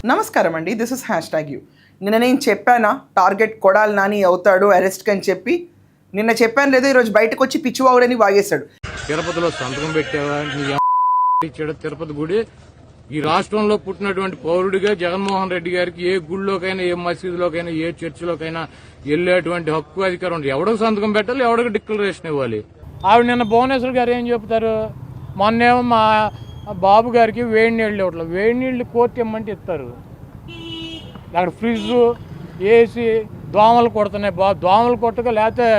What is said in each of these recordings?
నమస్కారం అండి, this is #you. నిన్న నేను చెప్పానా టార్గెట్ కొడాలి నాని అవుతాడు అరెస్ట్ అని చెప్పి? నిన్న చెప్పాను లేదు, ఈరోజు బయటకు వచ్చి పిచ్చివాగుడని వాగేశాడు. తిరుపతిలో సంతకం పెట్టావా? తిరుపతి గుడి ఈ రాష్ట్రంలో పుట్టినటువంటి పౌరుడిగా జగన్మోహన్ రెడ్డి గారికి ఏ గుడిలోకైనా, ఏ మసీదులోకైనా, ఏ చర్చిలోకైనా వెళ్లేటువంటి హక్కు అధికారం ఉంది. ఎవడికి సంతకం పెట్టాలి, ఎవడికి డిక్లరేషన్ ఇవ్వాలి. ఆవిడ నిన్న భువనేశ్వర్ గారు ఏం చెప్తారు? మొన్నేమో మా బాబు గారికి వేడి నీళ్ళు ఇవ్వట్లేదు. వేడి నీళ్ళు కోర్టు ఇమ్మంటే ఇస్తారు. అక్కడ ఫ్రిడ్జ్, ఏసీ, దోమలు కొడుతున్నాయి. దోమలు కొట్టక లేకపోతే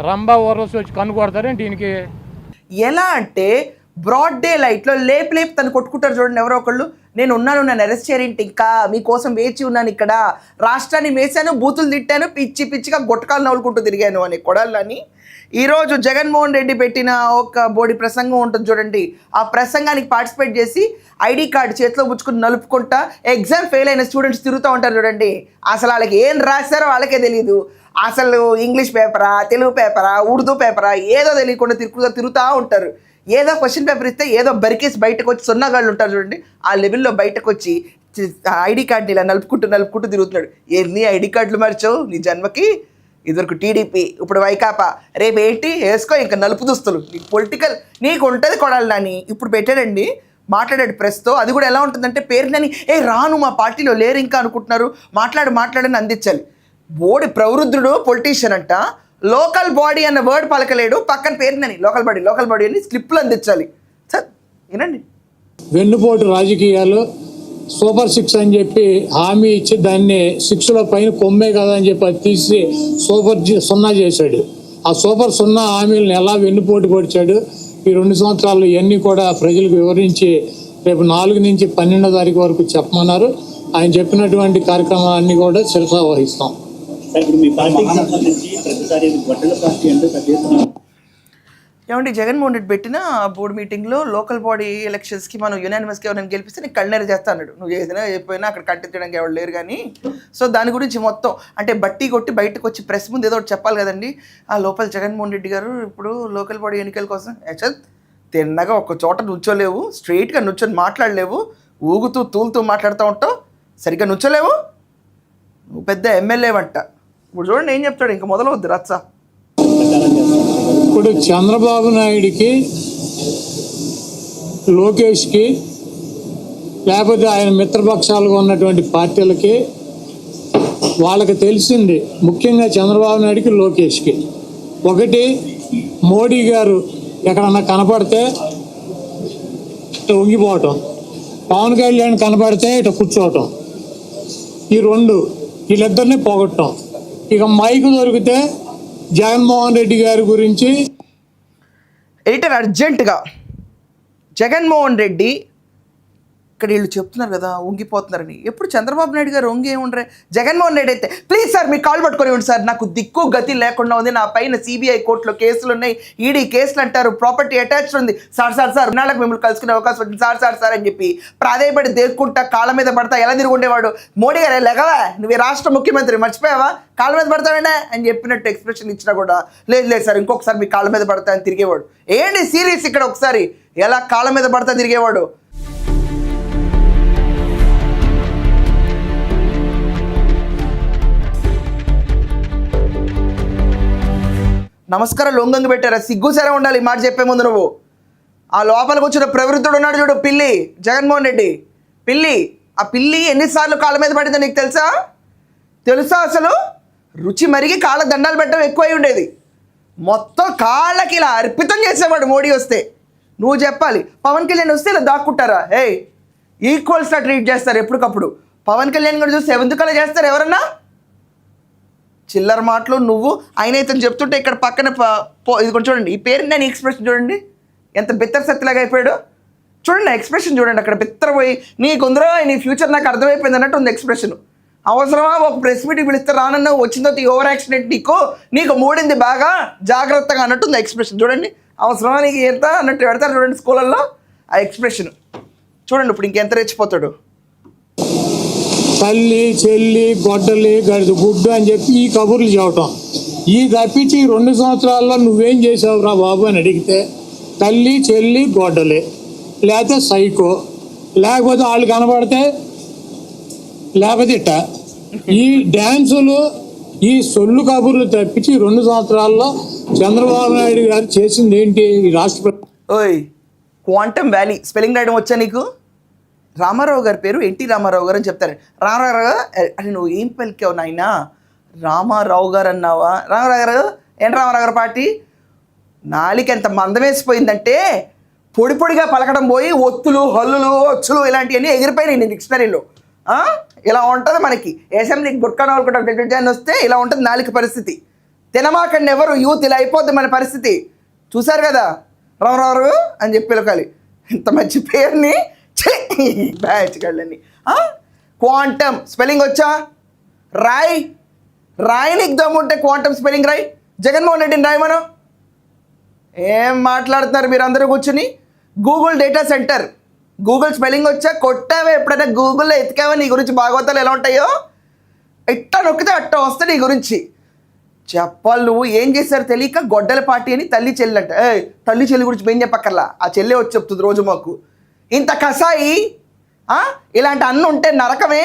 రంభా ఊరసి వచ్చి కన్ను కొడతారేంటి దీనికి? ఎలా అంటే బ్రాడ్ డే లైట్లో లేపు తను కొట్టుకుంటారు చూడండి ఎవరో ఒకళ్ళు. నేను ఉన్నాను, నన్ను అరెస్ట్ చేయరేంటి, ఇంకా మీకోసం వేచి ఉన్నాను, ఇక్కడ రాష్ట్రాన్ని వేసాను, బూతులు తిట్టాను, పిచ్చిగా గొట్టకాలు నవ్వులుకుంటూ తిరిగాను అని కొడాలని. ఈరోజు జగన్మోహన్ రెడ్డి పెట్టిన ఒక బోడి ప్రసంగం ఉంటుంది చూడండి. ఆ ప్రసంగానికి పార్టిసిపేట్ చేసి ఐడి కార్డు చేతిలో పుచ్చుకుని నలుపుకుంటా ఎగ్జామ్ ఫెయిల్ అయిన స్టూడెంట్స్ తిరుగుతూ ఉంటారు చూడండి. అసలు వాళ్ళకి ఏం రాశారో వాళ్ళకే తెలియదు. అసలు ఇంగ్లీష్ పేపరా, తెలుగు పేపరా, ఉర్దూ పేపరా ఏదో తెలియకుండా తిరుగుతూ ఉంటారు. ఏదో క్వశ్చన్ పేపర్ ఇస్తే ఏదో బరికేసి బయటకు వచ్చి సున్నగాళ్ళు ఉంటారు చూడండి, ఆ లెవెల్లో బయటకు వచ్చి ఐడి కార్డుని ఇలా నలుపుకుంటూ తిరుగుతున్నాడు. నీ ఐడి కార్డులు మార్చావు నీ జన్మకి? ఇదివరకు టీడీపీ, ఇప్పుడు వైకాపా, రేపు ఏంటి వేసుకో ఇంకా నలుపు దుస్తులు. నీకు పొలిటికల్ నీకు ఉంటుంది కొడాలి నాని. ఇప్పుడు పెట్టాడండి, మాట్లాడాడు ప్రెస్తో. అది కూడా ఎలా ఉంటుందంటే పేరునని రాను మా పార్టీలో లేరు ఇంకా అనుకుంటున్నారు, మాట్లాడని అందించాలి. బోడి ప్రవృద్ధుడు పొలిటీషియన్ అంట, లోకల్ బాడీ అన్న వర్డ్ పలకలేడు, పక్కన పేరునని లోకల్ బాడీ అని స్లిప్లు అందించాలి. సార్ వినండి. వెన్నుపోటు రాజకీయాలు, సూపర్ 6 అని చెప్పి హామీ ఇచ్చి దాన్ని 6లో పైన కొమ్మే కదా అని చెప్పి అది తీసి సూపర్ 0 చేశాడు. ఆ సూపర్ 0 హామీలను ఎలా వెన్నుపోటు పొడిచాడు ఈ 2 సంవత్సరాలు ఇవన్నీ కూడా ప్రజలకు వివరించి రేపు 4 నుంచి 12వ తారీఖు వరకు చెప్పమన్నారు. ఆయన చెప్పినటువంటి కార్యక్రమాలన్నీ కూడా శిరసా వహిస్తాం. ఏమంటే జగన్మోహన్ రెడ్డి పెట్టిన బోర్డు మీటింగ్లో లోకల్ బాడీ ఎలక్షన్స్కి మనం యునానిమస్గా ఎవరైనా గెలిపిస్తే నీకు కళ్ళనేరు చేస్తా అన్నాడు. నువ్వు చేసినా చెప్పినా అక్కడ కంటెత్తడానికి ఎవరు లేరు కానీ. సో దాని గురించి మొత్తం అంటే బట్టి కొట్టి బయటకు వచ్చి ప్రెస్ ముందు ఏదో ఒకటి చెప్పాలి కదండి. ఆ లోపల జగన్మోహన్ రెడ్డి గారు ఇప్పుడు లోకల్ బాడీ ఎన్నికల కోసం తిన్నగా ఒక చోట నుంచోలేవు, స్ట్రైట్గా నుంచొని మాట్లాడలేవు, ఊగుతూ తూలుతూ మాట్లాడుతూ ఉంటావు, సరిగ్గా నుంచోలేవు, నువ్వు పెద్ద ఎమ్మెల్యే వంట. ఇప్పుడు చూడండి ఏం చెప్తాడు, ఇంకా మొదలవుద్ది రచ్చ. ఇప్పుడు చంద్రబాబు నాయుడికి, లోకేష్కి, లేకపోతే ఆయన మిత్రపక్షాలుగా ఉన్నటువంటి పార్టీలకి వాళ్ళకి తెలిసింది, ముఖ్యంగా చంద్రబాబు నాయుడికి, లోకేష్కి, ఒకటి మోడీ గారు ఎక్కడన్నా కనపడితే ఇట్లా వంగిపోవటం, పవన్ కళ్యాణ్ కనపడితే ఇట్లా కూర్చోవటం, ఈ రెండు వీళ్ళిద్దరిని పోగొట్టడం. ఇక మైకు దొరికితే జగన్మోహన్ రెడ్డి గారి గురించి ఎడిటర్ అర్జెంటుగా జగన్మోహన్ రెడ్డి ఇక్కడ వీళ్ళు చెప్తున్నారు కదా ఉంగిపోతున్నారని. ఎప్పుడు చంద్రబాబు నాయుడు గారు వంగి ఏముండ్రే, జగన్మోహన్ రెడ్డి అయితే ప్లీజ్ సార్ మీ కాల్ పట్టుకొని ఉండి సార్, నాకు దిక్కు గతి లేకుండా ఉంది, నా పైన సిబిఐ కోర్టులో కేసులు ఉన్నాయి, ఈడీ కేసులు అంటారు, ప్రాపర్టీ అటాచ్డ్ ఉంది సార్ నాళ్ళకి మిమ్మల్ని కలుసుకునే అవకాశం వచ్చింది సార్ అని చెప్పి ప్రాధాయపడి దేక్కుంటా కాళ్ళ మీద పడతా ఎలా తిరుగుండేవాడు. మోడీ గారు లెగవా, నువ్వు రాష్ట్ర ముఖ్యమంత్రి మర్చిపోయావా, కాళ్ళ మీద పడతావేనా అని చెప్పినట్టు ఎక్స్ప్రెషన్ ఇచ్చినా కూడా లేదు సార్ ఇంకొకసారి మీ కాళ్ళ మీద పడతా అని తిరిగేవాడు. ఏంటి సీరియస్ ఇక్కడ ఒకసారి ఎలా కాళ్ళ మీద పడతా తిరిగేవాడు. నమస్కారం లొంగంగి పెట్టారా, సిగ్గుసరే ఉండాలి ఈ మాట చెప్పే ముందు. నువ్వు ఆ లోపలికి వచ్చిన ప్రవృత్తుడు ఉన్నాడు చూడు, పిల్లి జగన్మోహన్ రెడ్డి పిల్లి. ఆ పిల్లి ఎన్నిసార్లు కాళ్ళ మీద పడిందో నీకు తెలుసా? అసలు రుచి మరిగి కాళ్ళ దండాలు పెట్టడం ఎక్కువై ఉండేది. మొత్తం కాళ్ళకి ఇలా అర్పితం చేసేవాడు మోడీ వస్తే. నువ్వు చెప్పాలి, పవన్ కళ్యాణ్ వస్తే ఇలా దాక్కుంటారా? ఈక్వల్స్లా ట్రీట్ చేస్తారు ఎప్పటికప్పుడు. పవన్ కళ్యాణ్ కూడా చూస్తే ఎందుకలా చేస్తారు ఎవరన్నా? చిల్లర మాటలు నువ్వు. ఆయన అయితే చెప్తుంటే ఇక్కడ పక్కన ఇది కూడా చూడండి, ఈ పేరు నేను ఎక్స్ప్రెషన్ చూడండి ఎంత బెత్తర సత్తిలాగా అయిపోయాడు. చూడండి ఎక్స్ప్రెషన్ చూడండి, అక్కడ బెత్తరపోయి నీకుందరో నీ ఫ్యూచర్ నాకు అర్థమైపోయింది అన్నట్టు ఉంది ఎక్స్ప్రెషన్. అవసరమా ఒక ప్రెస్ మీటింగ్ పిలిస్తే రానన్నా వచ్చిందో ఓవర్ యాక్సిడెంట్ నీకు మూడింది బాగా జాగ్రత్తగా అన్నట్టు ఉంది ఎక్స్ప్రెషన్. చూడండి అవసరమా నీకు ఎంత అన్నట్టు పెడతారు చూడండి స్కూళ్ళల్లో ఆ ఎక్స్ప్రెషన్ చూడండి. ఇప్పుడు ఇంకెంత రెచ్చిపోతాడు. తల్లి, చెల్లి, గొడ్డలి, గడిది గుడ్డు అని చెప్పి ఈ కబుర్లు చెప్పటం. ఈ తప్పించి 2 సంవత్సరాల్లో నువ్వేం చేసావురా బాబు అని అడిగితే తల్లి, చెల్లి, గొడ్డలి, లేకపోతే సైకో, లేకపోతే వాళ్ళు కనబడితే లేకపోతే ఇట్ట. ఈ డ్యాన్సులు ఈ సొల్లు కబుర్లు తప్పించి 2 సంవత్సరాల్లో చంద్రబాబు నాయుడు గారు చేసింది ఏంటి? ఈ రాష్ట్ర ఓయ్ క్వాంటమ్ వ్యాలీ స్పెల్లింగ్ రాయడం వచ్చా నీకు? రామారావు గారి పేరు ఎన్టీ రామారావు గారు అని చెప్తారు. రామారావు గారు అని నువ్వు ఏం పలికావు నాయనా? రామారావు గారు అన్నావా? రామారావు గారు ఏంటి రామారావు గారు పార్టీ? నాలిక ఎంత మందమేసిపోయిందంటే పొడి పొడిగా పలకడం పోయి ఒత్తులు హల్లులు వచ్చులు ఇలాంటివన్నీ ఎగిరిపోయినాయి నీ డిక్షనరీలో. ఇలా ఉంటుంది మనకి. అసెంబ్లీకి గుట్కాన వాళ్ళకి వస్తే ఇలా ఉంటుంది నాలిక పరిస్థితి. తినమాకండి ఎవరు యూత్, ఇలా అయిపోద్ది మన పరిస్థితి. చూశారు కదా రామారావు అని చెప్పి పిలకాలి. ఇంత మంచి పేరుని బ్యాచ్ గళ్ళని. క్వాంటమ్ స్పెల్లింగ్ వచ్చా? రాయి నీకు దమ్ముంటే క్వాంటమ్ స్పెల్లింగ్ రాయి. జగన్మోహన్ రెడ్డిని రాయి. మనం ఏం మాట్లాడుతున్నారు మీరు అందరూ కూర్చుని? Google data centre, Google spelling వచ్చా? కొట్టావే ఎప్పుడైనా గూగుల్లో ఎతికావా నీ గురించి భాగవతాలు ఎలా ఉంటాయో? ఎట్టా నొక్కితే అట్టా వస్తే నీ గురించి చెప్పాలి. నువ్వు ఏం చేశారు తెలియక గొడ్డల పార్టీ అని తల్లి చెల్లి అంట. తల్లి చెల్లి గురించి మేము చెప్పక్కర్లా, ఆ చెల్లె వచ్చి చెప్తుంది రోజు మాకు. ఇంత కసాయి ఇలాంటి అన్న ఉంటే నరకమే,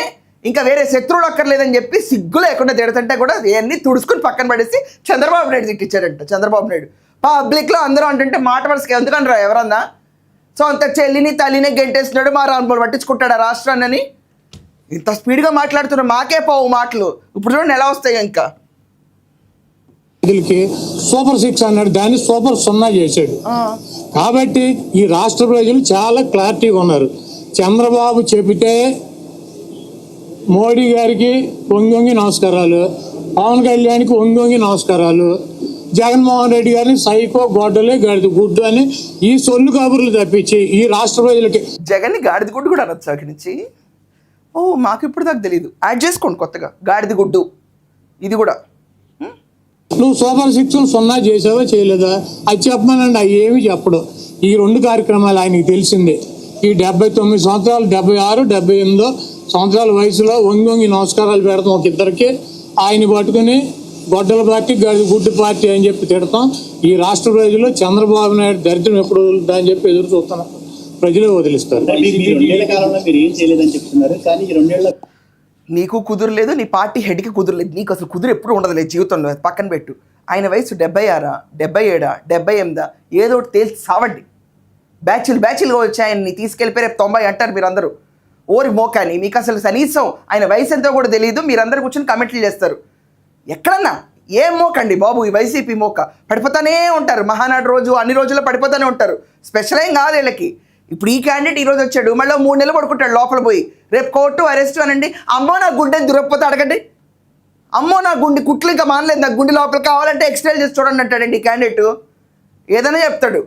ఇంకా వేరే శత్రువులు అక్కర్లేదని చెప్పి సిగ్గు లేకుండా తిడుతుంటే కూడా ఇవన్నీ తుడుచుకుని పక్కన పడేసి చంద్రబాబు నాయుడు తిట్టించారంట. చంద్రబాబు నాయుడు పబ్లిక్లో అందరూ అంటుంటే మాట వరుసకి ఎందుకంటారా ఎవరన్నా? సో అంత చెల్లిని తల్లిని గెంటేస్తున్నాడు, మా రాను పట్టించుకుంటాడు ఆ రాష్ట్రాన్ని. ఇంత స్పీడ్గా మాట్లాడుతున్నా మాకే పోవు మాటలు. ఇప్పుడు చూడండి ఎలా వస్తాయి. ఇంకా సూపర్ 6 అన్నాడు, దాన్ని సూపర్ 0 చేశాడు. కాబట్టి ఈ రాష్ట్ర ప్రజలు చాలా క్లారిటీగా ఉన్నారు. చంద్రబాబు చెబితే మోడీ గారికి వంగి నమస్కారాలు, పవన్ కళ్యాణ్కి వంగి నమస్కారాలు, జగన్మోహన్ రెడ్డి గారిని సైకో గొడ్డలే గాడిద గుడ్డు అని ఈ సొల్లు కబుర్లు తప్పించి ఈ రాష్ట్ర ప్రజలకి జగన్ని గాడిద గుడ్డు కూడా అనొచ్చు అక్కడి నుంచి. మాకు ఇప్పుడు దాకా తెలియదు. యాడ్ చేసుకోండి కొత్తగా గాడిద గుడ్డు. ఇది కూడా నువ్వు సూపర్ 6 0 చేసావా చేయలేదా అది చెప్పమనండి. అవి ఏమి చెప్పడు. ఈ 2 కార్యక్రమాలు ఆయనకి తెలిసిందే. ఈ 79 సంవత్సరాలు 76, 78 సంవత్సరాల వయసులో వంగి నమస్కారాలు పెడతాం ఒక ఇద్దరికి. ఆయన పట్టుకుని గొడ్డల పార్టీ గుడ్డు పార్టీ అని చెప్పి తిడతాం. ఈ రాష్ట్ర ప్రజలు చంద్రబాబు నాయుడు దరిద్రం ఎప్పుడు వదులుతా అని చెప్పి ఎదురు చూస్తున్నారు. ప్రజలే వదిలిస్తారు. నీకు కుదురలేదు, నీ పార్టీ హెడ్కి కుదరలేదు, నీకు అసలు కుదురు ఎప్పుడు ఉండదులేదు జీవితంలో. పక్కన పెట్టు. ఆయన వయసు 76, 77, 78 ఏదో ఒకటి తేల్చి సావండి. బ్యాచ్లుగా వచ్చి ఆయన్ని తీసుకెళ్ళిపోయి రేపు 90 అంటారు మీరందరూ. ఓరి మోకాని మీకు అసలు కనీసం ఆయన వయసు ఎంతో కూడా తెలియదు. మీరందరూ కూర్చొని కమెంట్లు చేస్తారు. ఎక్కడన్నా ఏం మోకండి బాబు, ఈ వైసీపీ మోక పడిపోతానే ఉంటారు. మహానాడు రోజు అన్ని రోజుల్లో పడిపోతానే ఉంటారు. స్పెషల్ ఏం కాదు వీళ్ళకి. ఇప్పుడు ఈ క్యాండిడేట్ ఈరోజు వచ్చాడు, మళ్ళీ 3 నెలలు పడుకుంటాడు లోపల పోయి. రేపు కోర్టు అరెస్ట్ అనండి. అమ్మో నా గుండె దురకపోతే అడగండి. అమ్మో నా గుండె కుట్లు ఇంకా మానలేదు, నాకు గుండె లోపల కావాలంటే ఎక్స్టైల్ చేసి చూడండి అంటాడండి ఈ క్యాండిడేట్. ఏదైనా చెప్తాడు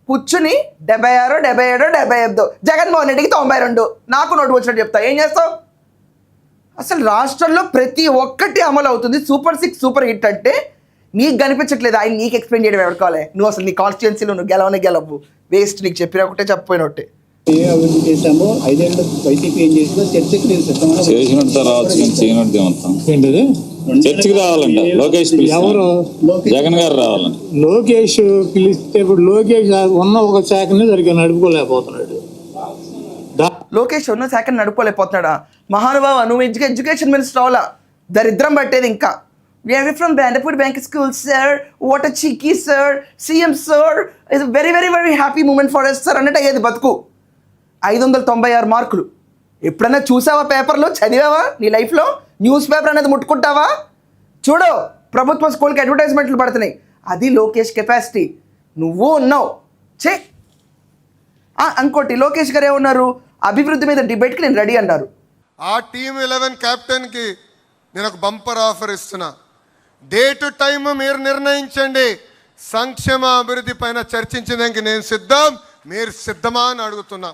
కూర్చుని. 76, 77, 78 జగన్మోహన్ రెడ్డికి 92. నాకు నోటు వచ్చినట్టు చెప్తా. ఏం చేస్తావు? అసలు రాష్ట్రంలో ప్రతి ఒక్కటి అమలు అవుతుంది. సూపర్ 6 సూపర్ హిట్ అంటే నీకు కనిపించట్లేదు. ఆయన నీకు ఎక్స్ప్లెయిన్ చేయడం ఎవరు కావాలి? నువ్వు అసలు నీ కాన్స్టిట్యున్సీలో నువ్వు గెలవు వేస్ట్. నీకు చెప్పిన ఒకటే చెప్పపోయినట్టే. ఏ అభివృద్ధి చేశామో 5 ఏళ్ళు వైసీపీ ఏం చేసిందో చర్చకి నేను సిద్ధంగా చేసినట్టు రావచ్చు కానీ చేయనట్టు మొత్తం ఏంటది చర్చకి రావాలంట. లోకేష్ ఎవరు? జగన్ గారు రావాలంట. లోకేష్ పిలిస్తే ఇప్పుడు లోకేష్ ఉన్న ఒక శాఖని సరిగ్గా నడుపుకోలేకపోతున్నాడు. లోకేష్ ఉన్న శాఖను నడుపుకోలేకపోతున్నాడా? మహానుభావ, నువ్వు ఎడ్యుకేషన్ మినిస్టర్ అవ్వాలా. దరిద్రం పట్టేది ఇంకా. We are from Bandapur Bank School, sir. What a cheeky, sir. CM, sir. It's a very, very, very happy moment for us, sir. అన్నట్టు అయ్యేది బతుకు. 596 మార్కులు. ఎప్పుడైనా చూసావా పేపర్లో? చదివావా నీ లైఫ్లో? న్యూస్ పేపర్ అనేది ముట్టుకుంటావా? చూడు, ప్రభుత్వ స్కూల్కి అడ్వర్టైజ్మెంట్లు పడుతున్నాయి. అది లోకేష్ కెపాసిటీ. నువ్వు ఉన్నావు. ఇంకోటి లోకేష్ గారు ఏమన్నారు? అభివృద్ధి మీద డిబేట్కి నేను రెడీ అన్నారు. ఆ టీమ్ 11 క్యాప్టెన్కి నేను ఒక బంపర్ ఆఫర్ ఇస్తున్నా. డేట్ టైం మీరు నిర్ణయించండి. సంక్షేమ అభివృద్ధి పైన చర్చించడానికి నేను సిద్ధం. మీరు సిద్ధమా అని అడుగుతున్నా.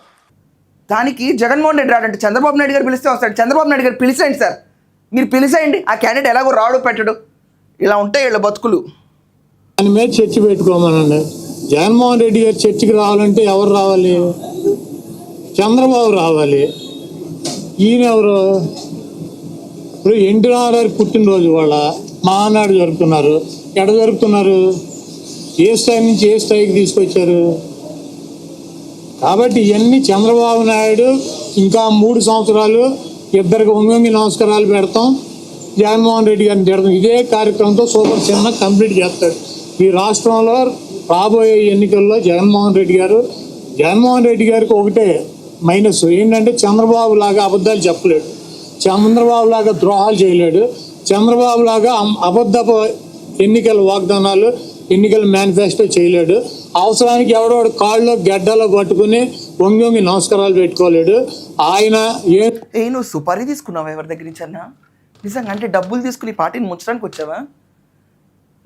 దానికి జగన్మోహన్ రెడ్డి రాడంటే చంద్రబాబు నాయుడు గారు పిలిస్తే వస్తాడు. చంద్రబాబు నాయుడు గారు పిలిచేయండి సార్, మీరు పిలిచేయండి. ఆ క్యాండిడేట్ ఎలాగో రాడు పెట్టడు. ఇలా ఉంటాయి వీళ్ళ బతుకులు. దాని మీద చర్చ పెట్టుకోమనండి. జగన్మోహన్ రెడ్డి గారు చర్చకి రావాలంటే ఎవరు రావాలి? చంద్రబాబు రావాలి. ఈయన ఎవరు? ఇప్పుడు ఎన్టీ రామారావు పుట్టినరోజు వాళ్ళ మహానాడు జరుపుతున్నారు. ఎక్కడ జరుపుతున్నారు? ఏ స్థాయి నుంచి ఏ స్థాయికి తీసుకొచ్చారు? కాబట్టి ఇవన్నీ చంద్రబాబు నాయుడు ఇంకా 3 సంవత్సరాలు ఇద్దరికి వంగి నమస్కారాలు పెడతాం, జగన్మోహన్ రెడ్డి గారిని తిడతాం. ఇదే కార్యక్రమంతో సూపర్ చిన్న కంప్లీట్ చేస్తాడు. ఈ రాష్ట్రంలో రాబోయే ఎన్నికల్లో జగన్మోహన్ రెడ్డి గారికి ఒకటే మైనస్ ఏంటంటే చంద్రబాబు లాగా అబద్ధాలు చెప్పలేడు, చంద్రబాబు లాగా ద్రోహాలు చేయలేడు, చంద్రబాబు లాగా అబద్ధపు ఎన్నికల వాగ్దానాలు ఎన్నికల మేనిఫెస్టో చేయలేడు. అవసరానికి ఎవడో కాళ్ళలో గడ్డలో పట్టుకుని వంగి నమస్కారాలు పెట్టుకోలేడు. ఆయన నువ్వు సుపారీ తీసుకున్నావా ఎవరి దగ్గర నుంచి అన్నా? నిజంగా అంటే డబ్బులు తీసుకుని ఈ పార్టీని ముంచడానికి వచ్చావా?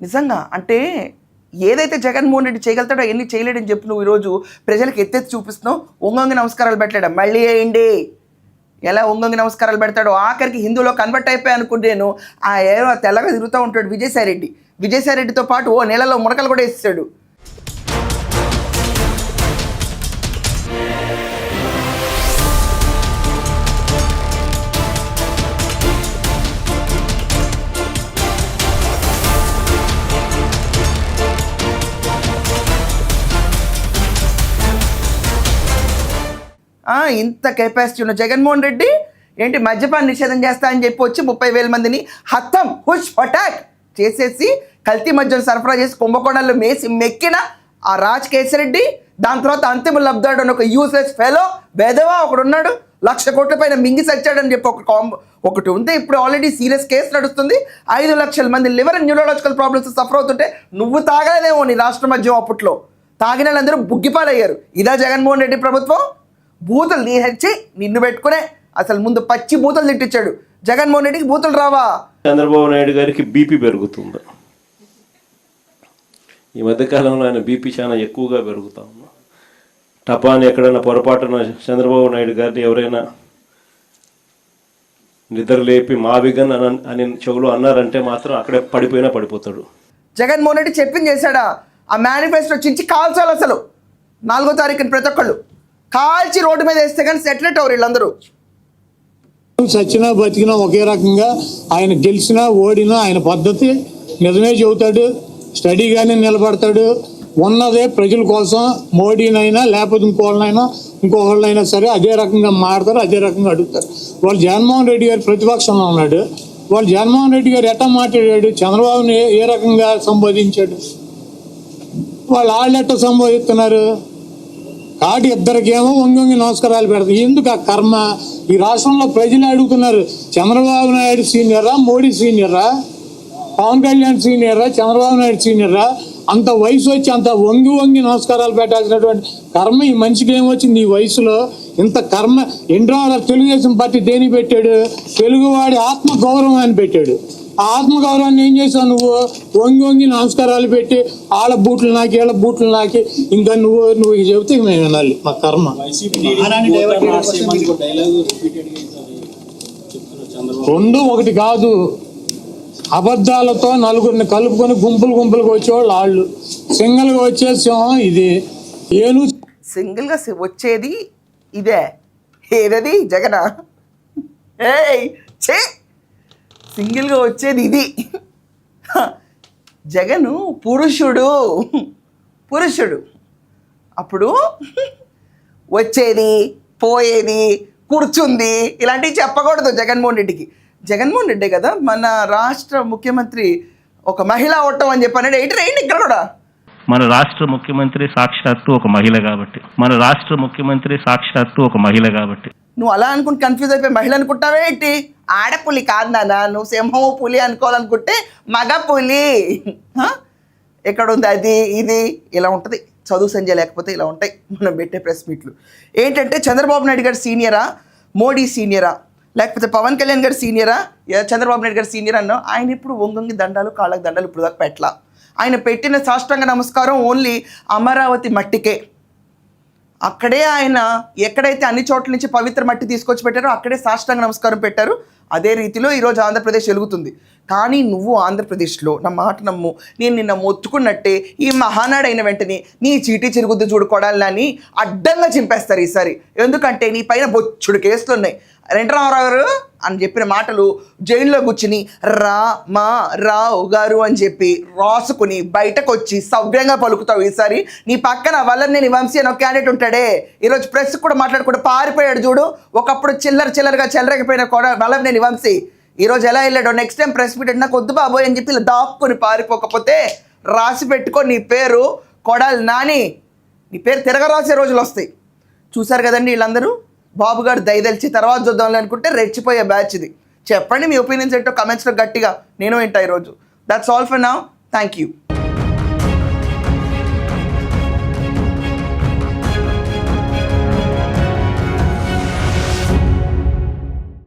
నిజంగా అంటే ఏదైతే జగన్మోహన్ రెడ్డి చేయగలుగుతాడో అవన్నీ చేయలేడని చెప్పి నువ్వు ఈరోజు ప్రజలకు ఎత్తెత్తి చూపిస్తున్నావు. వంగి నమస్కారాలు పెట్టలేడా? మళ్ళీ వేయండి. ఎలా వంగి నమస్కారాలు పెడతాడో ఆఖరికి హిందూలో కన్వర్ట్ అయిపోయి అనుకుంటేను ఏదో తెల్లగా తిరుగుతూ ఉంటాడు విజయసాయిరెడ్డితో పాటు ఓ నెలలో మునకలు కూడా వేస్తాడు. ఇంత కెపాసిటీ ఉన్న జగన్మోహన్ రెడ్డి ఏంటి మద్యపాన నిషేధం చేస్తా అని చెప్పి వచ్చి 30,000 మందిని హత్తం హుష్ అటాక్ చేసేసి కల్తీ మద్యం సరఫరా చేసి కుంభకోణంలో మెక్కిన ఆ రాజ్ కేసిరెడ్డి, దాని తర్వాత అంతిమ లబ్ధాడు అని ఒక యూస్లెస్ ఫెలో బెదవా ఒకడు ఉన్నాడు, 1,00,000 కోట్ల పైన మింగి సచ్చాడని చెప్పి ఒకటి ఉంటే ఇప్పుడు ఆల్రెడీ సీరియస్ కేసు నడుస్తుంది. 5 లక్షల మంది liver and neurological problems suffer అవుతుంటే నువ్వు తాగలేదేమో నీ రాష్ట్ర మద్యం అప్పట్లో. తాగిన వాళ్ళందరూ బుగ్గిపాలయ్యారు. ఇదా జగన్మోహన్ రెడ్డి ప్రభుత్వం? బూతులు నీహెచ్చి నిన్ను పెట్టుకునే అసలు ముందు పచ్చి బూతులు తిట్టించాడు. జగన్మోహన్ రెడ్డికి బూతులు రావా? చంద్రబాబు నాయుడు గారికి బీపీ పెరుగుతుంది. ఈ మధ్యకాలంలో ఆయన బీపీ చాలా ఎక్కువగా పెరుగుతా ఉన్నా. టపాని ఎక్కడైనా పొరపాటున చంద్రబాబు నాయుడు గారిని ఎవరైనా నిద్రలేపి మావిగన్ అని చెవులు అన్నారంటే మాత్రం అక్కడే పడిపోతాడు. జగన్మోహన్ రెడ్డి చెప్పింది చేశాడా? ఆ మేనిఫెస్టో చించి కాల్చాలి. అసలు 4వ తారీఖున ప్రతి ఒక్కళ్ళు కాల్చి రోడ్డు మీద వేస్తే కానీ సెటిల్ అవరు వీళ్ళందరూ. సచ్చినా బతికినా ఒకే రకంగా, ఆయన గెలిచినా ఓడినా ఆయన పద్ధతి నిజమే చెబుతాడు, స్టడీగానే నిలబడతాడు. ఉన్నదే ప్రజల కోసం, మోడీనైనా లేకపోతే ఇంకోళ్ళైనా సరే అదే రకంగా మాడతారు, అదే రకంగా అడుగుతారు. వాళ్ళు జగన్మోహన్ రెడ్డి గారు ప్రతిపక్షంలో ఉన్నాడు, వాళ్ళు జగన్మోహన్ రెడ్డి గారు ఎట్లా మాట్లాడాడు, చంద్రబాబుని ఏ రకంగా సంబోధించాడు, వాళ్ళు ఎట్లా సంబోధిస్తున్నారు. కాబట్టి ఇద్దరికేమో వంగి నమస్కారాలు పెడతారు. ఎందుకు ఆ కర్మ? ఈ రాష్ట్రంలో ప్రజలు అడుగుతున్నారు, చంద్రబాబు నాయుడు సీనియరా, మోడీ సీనియరా, పవన్ కళ్యాణ్ సీనియరా, చంద్రబాబు నాయుడు సీనియరా? అంత వయసు వచ్చి అంత వంగి నమస్కారాలు పెట్టాల్సినటువంటి కర్మ ఈ మనిషికి ఏమొచ్చింది? ఈ వయసులో ఇంత కర్మ. ఎన్నిరోజులు తెలుగుదేశం పార్టీ దేని పెట్టాడు? తెలుగువాడి ఆత్మగౌరవం అని పెట్టాడు. ఆ ఆత్మగౌరవాన్ని ఏం చేసావు నువ్వు? వంగి నమస్కారాలు పెట్టి వాళ్ళ బూట్లు నాకి వీళ్ళ బూట్లు నాకి ఇంకా నువ్వు చెబితే మేము వినాలి. మా కర్మ. రెండు ఒకటి కాదు. అబద్ధాలతో నలుగురిని కలుపుకొని గుంపులుగా వచ్చేవాళ్ళు వాళ్ళు. సింగిల్గా వచ్చేసాం. ఇది సింగిల్గా వచ్చేది ఇదే. ఏదది? జగనా? సింగిల్గా వచ్చేది ఇది. జగను పురుషుడు. అప్పుడు వచ్చేది, పోయేది, కూర్చుంది ఇలాంటివి చెప్పకూడదు జగన్మోహన్ రెడ్డే కదా మన రాష్ట్ర ముఖ్యమంత్రి. ఒక మహిళ ఓటం అని చెప్పాను. ఏంటి ఇక్కడ కూడా మన రాష్ట్ర ముఖ్యమంత్రి సాక్షాత్తు ఒక మహిళ కాబట్టి నువ్వు అలా అనుకుని కన్ఫ్యూజ్ అయిపోయి మహిళ అనుకుంటావే ఏంటి? ఆడపులి కాదు నాన్న, నువ్వు సింహం పులి అనుకోవాలనుకుంటే మగ పులి. ఎక్కడుంది అది ఇది ఇలా ఉంటుంది. చదువు సంజయ్ లేకపోతే ఇలా ఉంటాయి మనం పెట్టే ప్రెస్ మీట్లు. ఏంటంటే చంద్రబాబు నాయుడు గారు సీనియరా, మోడీ సీనియరా, లేకపోతే పవన్ కళ్యాణ్ గారు సీనియరా, చంద్రబాబు నాయుడు గారు సీనియర్ అన్నా? ఆయన ఇప్పుడు వంగి దండాలు, కాళ్ళకి దండాలు ఇప్పుడు దాకా పెట్టలా. ఆయన పెట్టిన సాష్టాంగ నమస్కారం ఓన్లీ అమరావతి మట్టికే. అక్కడే ఆయన ఎక్కడైతే అన్ని చోట్ల నుంచి పవిత్ర మట్టి తీసుకొచ్చి పెట్టారో అక్కడే సాష్టాంగ నమస్కారం పెట్టారు. అదే రీతిలో ఈరోజు ఆంధ్రప్రదేశ్ వెలుగుతుంది. కానీ నువ్వు ఆంధ్రప్రదేశ్లో నా మాట నమ్ము, నేను నిన్న మొత్తుకున్నట్టే ఈ మహానాడు అయిన వెంటనే నీ చీటీ చిరుగుద్దు చూడుకోవడాలని అడ్డంగా చింపేస్తారు ఈసారి. ఎందుకంటే నీ పైన బొచ్చుడు కేసులు ఉన్నాయి. వెంకటరామారావు గారు అని చెప్పిన మాటలు జైల్లో కూర్చుని రామారావు గారు అని చెప్పి రాసుకుని బయటకు వచ్చి సవ్యంగా పలుకుతావు. ఈసారి నీ పక్కన వల్లభనేని వంశీ అని ఒక క్యాండిడేట్ ఉంటాడే, ఈరోజు ప్రెస్ కూడా మాట్లాడుకుంటూ పారిపోయాడు చూడు. ఒకప్పుడు చిల్లరగా చెల్లరకపోయిన కూడా వల్లభనేని వంశీ ఈరోజు ఎలా వెళ్ళాడో, నెక్స్ట్ టైం ప్రెస్ మీట్ నాకు వద్దు బాబోయ్ అని చెప్పి ఇలా దాక్కుని పారిపోకపోతే రాసి పెట్టుకో, నీ పేరు కొడాలి నాని, నీ పేరు తిరగరాసే రోజులు వస్తాయి. చూసారు కదండి వీళ్ళందరూ. బాబు గారు దయదలిచి తర్వాత చూద్దాం అనుకుంటే రెచ్చిపోయే బ్యాచ్ ఇది. చెప్పండి మీ ఒపీనియన్స్ ఏంటో కమెంట్స్లో గట్టిగా, నేను వింటా ఈరోజు. That's all for now. Thank you.